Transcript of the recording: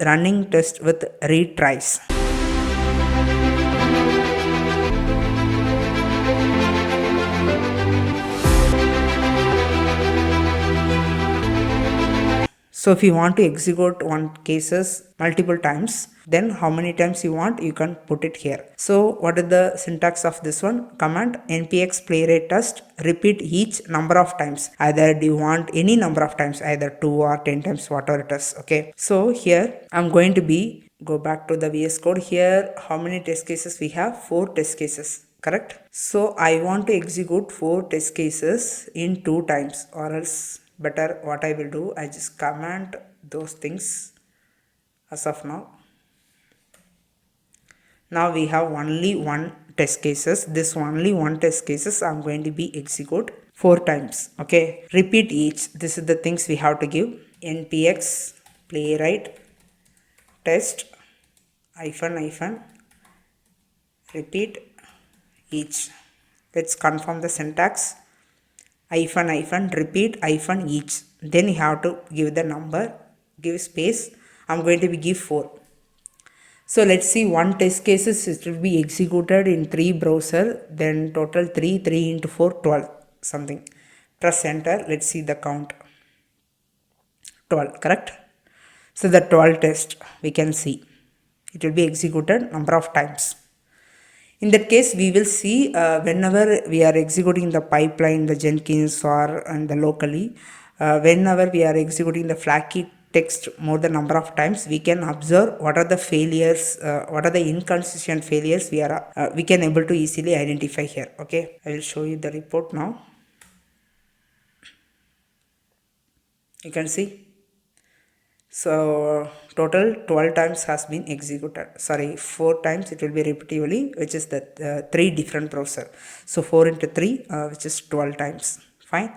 running test with retries. So if you want to execute one cases multiple times, then how many times you want, you can put it here. So what is the syntax of this one? Command npx playwright test, repeat each number of times. Either do you want any number of times, either 2 or 10 times, whatever it is. Okay. So here I'm going to go back to the VS Code. Here how many test cases we have? 4 test cases. Correct. So I want to execute 4 test cases in 2 times, or else better what I will do, I just comment those things as of now. Now we have only one test cases. This only one test cases I'm going to be execute 4 times. Okay, repeat each. This is the things we have to give. Npx playwright test hyphen repeat each. Let's confirm the syntax. Hyphen repeat hyphen each. Then you have to give the number, give space. I'm going to give 4. So let's see, one test cases it will be executed in 3 browser, then total 3 into 4 12 something. Press enter. Let's see the count. 12, correct? So the 12 test we can see it will be executed number of times. In that case, we will see whenever we are executing the pipeline, the Jenkins or and the locally, whenever we are executing the Flaky text more than number of times, we can observe what are the failures, what are the inconsistent failures we can able to easily identify here. Okay, I will show you the report now. You can see. So total 12 times has been executed. Sorry, 4 times it will be repetitively, which is the 3 different browser. So 4 into 3, which is 12 times. Fine.